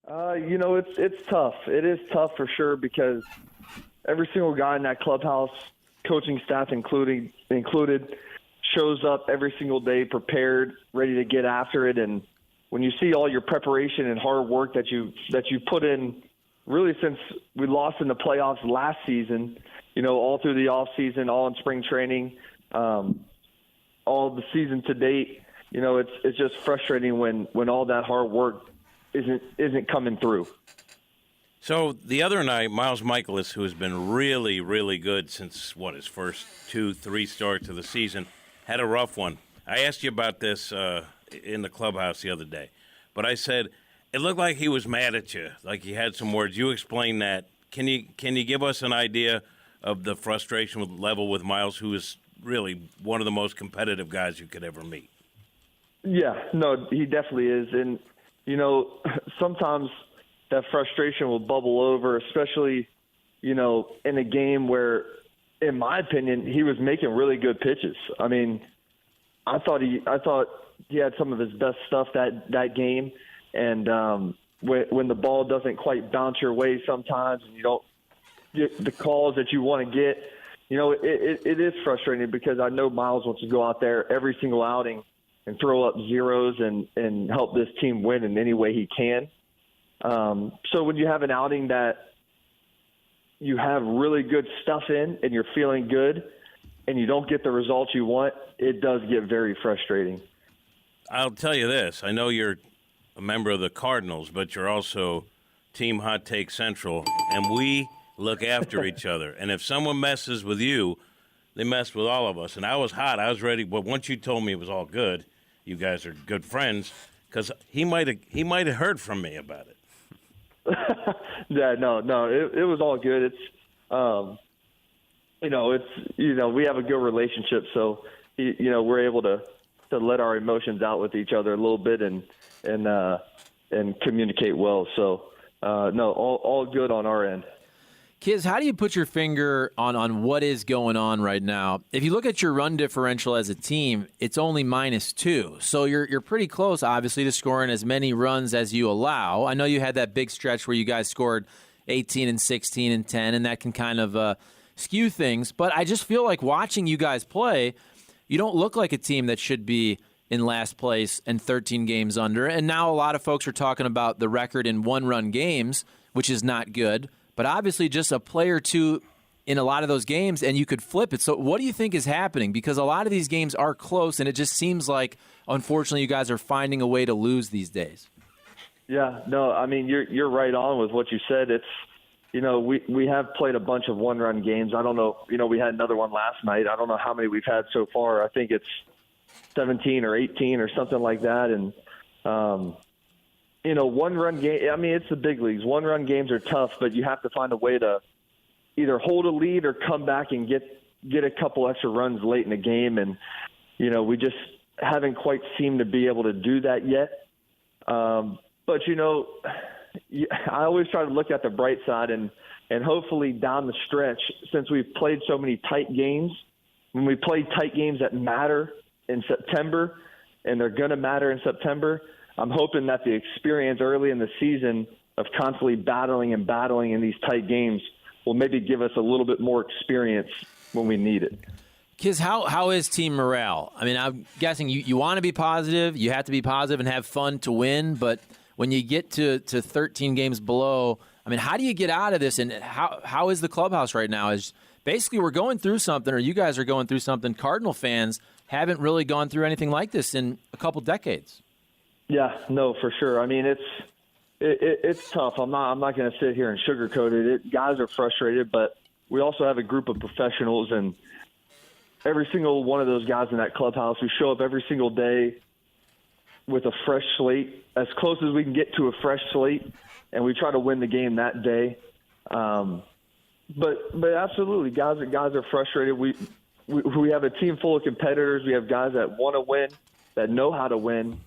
It's tough. It is tough for sure because every single guy in that clubhouse, coaching staff included, shows up every single day prepared, ready to get after it. And when you see all your preparation and hard work that you put in, really since we lost in the playoffs last season, all through the off season, all in spring training, all the season to date, it's just frustrating when all that hard work isn't coming through. So the other night, Mikolas, who has been really, really good since, his first 2-3 starts of the season, had a rough one. I asked you about this in the clubhouse the other day, but I said it looked like he was mad at you, like he had some words. You explained that. Can you give us an idea of the frustration level with Miles, who is really one of the most competitive guys you could ever meet? Yeah, no, he definitely is. And, sometimes that frustration will bubble over, especially, in a game where, in my opinion, he was making really good pitches. I mean, I thought he had some of his best stuff that game. And when the ball doesn't quite bounce your way sometimes and you don't get the calls that you want to get, it is frustrating because I know Miles wants to go out there every single outing and throw up zeros and help this team win in any way he can. So when you have an outing that you have really good stuff in and you're feeling good and you don't get the results you want, it does get very frustrating. I'll tell you this. I know you're a member of the Cardinals, but you're also Team Hot Take Central, and we look after each other. And if someone messes with you, they mess with all of us. And I was hot. I was ready. But once you told me it was all good, you guys are good friends, because he might have heard from me about it. Yeah, no, it was all good. It's, we have a good relationship, so we're able to let our emotions out with each other a little bit and communicate well. So no, all good on our end. Kiz, how do you put your finger on what is going on right now? If you look at your run differential as a team, it's only -2. So you're pretty close, obviously, to scoring as many runs as you allow. I know you had that big stretch where you guys scored 18 and 16 and 10, and that can kind of skew things. But I just feel like watching you guys play, you don't look like a team that should be in last place and 13 games under. And now a lot of folks are talking about the record in one-run games, which is not good. But obviously just a play or two in a lot of those games, and you could flip it. So what do you think is happening? Because a lot of these games are close, and it just seems like, unfortunately, you guys are finding a way to lose these days. Yeah, no, I mean, you're right on with what you said. It's, we have played a bunch of one-run games. I don't know, we had another one last night. I don't know how many we've had so far. I think it's 17 or 18 or something like that. And, one-run game, I mean, it's the big leagues. One-run games are tough, but you have to find a way to either hold a lead or come back and get a couple extra runs late in the game. And, we just haven't quite seemed to be able to do that yet. But, I always try to look at the bright side and hopefully down the stretch, since we've played so many tight games, when we play tight games that matter in September, and they're going to matter in September, I'm hoping that the experience early in the season of constantly battling in these tight games will maybe give us a little bit more experience when we need it. Kiz, how is team morale? I mean, I'm guessing you want to be positive, you have to be positive and have fun to win, but when you get to 13 games below, I mean, how do you get out of this, and how is the clubhouse right now? Is basically we're going through something, or you guys are going through something. Cardinal fans haven't really gone through anything like this in a couple decades. Yeah, no, for sure. I mean, it's tough. I'm not going to sit here and sugarcoat it. Guys are frustrated, but we also have a group of professionals, and every single one of those guys in that clubhouse, we show up every single day with a fresh slate, as close as we can get to a fresh slate, and we try to win the game that day. But absolutely, guys are frustrated. We have a team full of competitors. We have guys that want to win, that know how to win.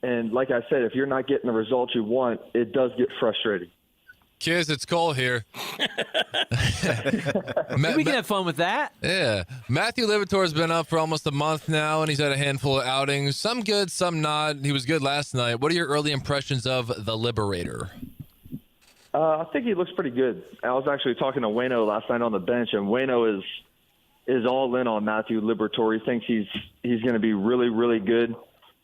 And like I said, if you're not getting the results you want, it does get frustrating. Kiz, it's Cole here. We can have fun with that. Yeah. Matthew Liberatore's been up for almost a month now, and he's had a handful of outings. Some good, some not. He was good last night. What are your early impressions of the Liberator? I think he looks pretty good. I was actually talking to Waino last night on the bench, and Waino is all in on Matthew Liberatore. He thinks he's going to be really, really good.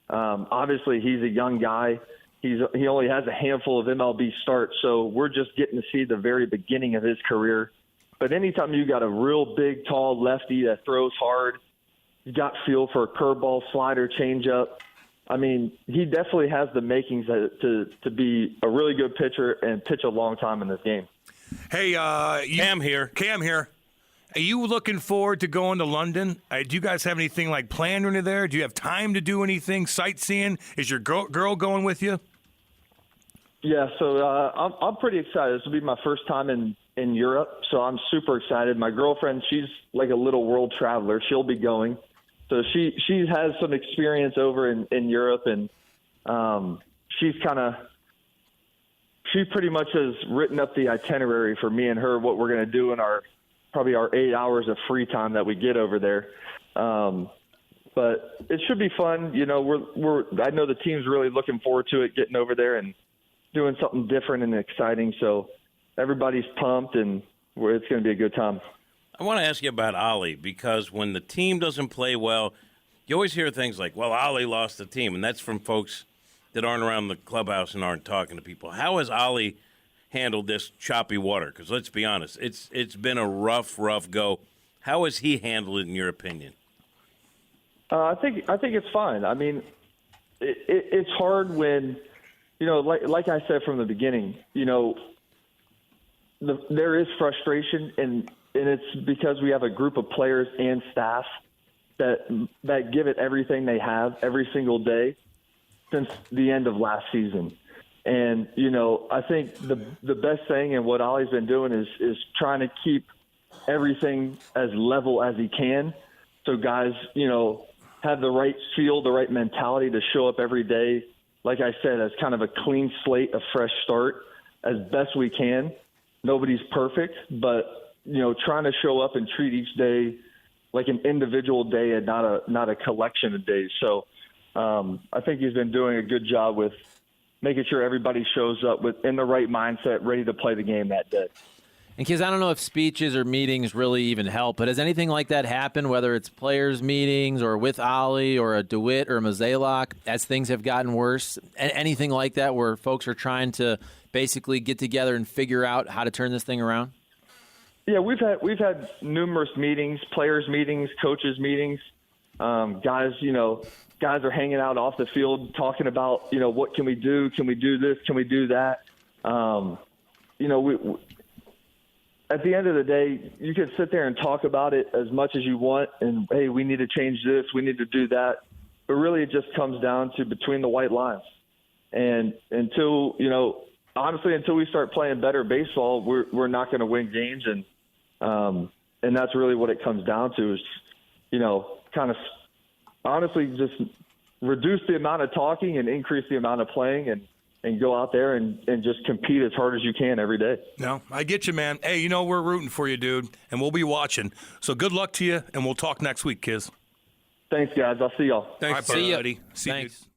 Obviously, he's a young guy. He only has a handful of MLB starts, so we're just getting to see the very beginning of his career. But anytime you got a real big, tall lefty that throws hard, he's got feel for a curveball, slider, changeup. I mean, he definitely has the makings to be a really good pitcher and pitch a long time in this game. Hey, Cam here. Are you looking forward to going to London? Do you guys have anything like planned or there? Do you have time to do anything sightseeing? Is your girl going with you? Yeah, so I'm pretty excited. This will be my first time in Europe, so I'm super excited. My girlfriend, she's like a little world traveler. She'll be going. So she has some experience over in Europe, and she pretty much has written up the itinerary for me and her, what we're going to do in probably our 8 hours of free time that we get over there. But it should be fun. You know, I know the team's really looking forward to it, getting over there and doing something different and exciting. So everybody's pumped, and it's going to be a good time. I want to ask you about Ollie, because when the team doesn't play well, you always hear things like, well, Ollie lost the team, and that's from folks that aren't around the clubhouse and aren't talking to people. How has Ollie handled this choppy water? Because let's be honest, it's been a rough go. How has he handled it, in your opinion? I think it's fine. I mean, it's hard when, you know, like I said from the beginning, you know, there is frustration, and it's because we have a group of players and staff that give it everything they have every single day since the end of last season. And, you know, I think the best thing and what Ollie's been doing is trying to keep everything as level as he can, so guys, you know, have the right feel, the right mentality to show up every day, like I said, as kind of a clean slate, a fresh start, as best we can. Nobody's perfect, but, you know, trying to show up and treat each day like an individual day and not a collection of days. So I think he's been doing a good job with making sure everybody shows up in the right mindset, ready to play the game that day. And kids, I don't know if speeches or meetings really even help, but has anything like that happened, whether it's players' meetings or with Ollie or a DeWitt or a Mikolas, as things have gotten worse? Anything like that where folks are trying to basically get together and figure out how to turn this thing around? Yeah, we've had numerous meetings, players' meetings, coaches' meetings. Guys are hanging out off the field talking about, you know, what can we do? Can we do this? Can we do that? You know, at the end of the day, you can sit there and talk about it as much as you want, and, hey, we need to change this, we need to do that. But really it just comes down to between the white lines. And until we start playing better baseball, we're not going to win games. And that's really what it comes down to is, you know, kind of honestly just reduce the amount of talking and increase the amount of playing and go out there and just compete as hard as you can every day. No, I get you, man. Hey, you know, we're rooting for you, dude, and we'll be watching. So good luck to you, and we'll talk next week, Kiz. Thanks, guys. I'll see y'all. Thanks, buddy. See you. Thanks.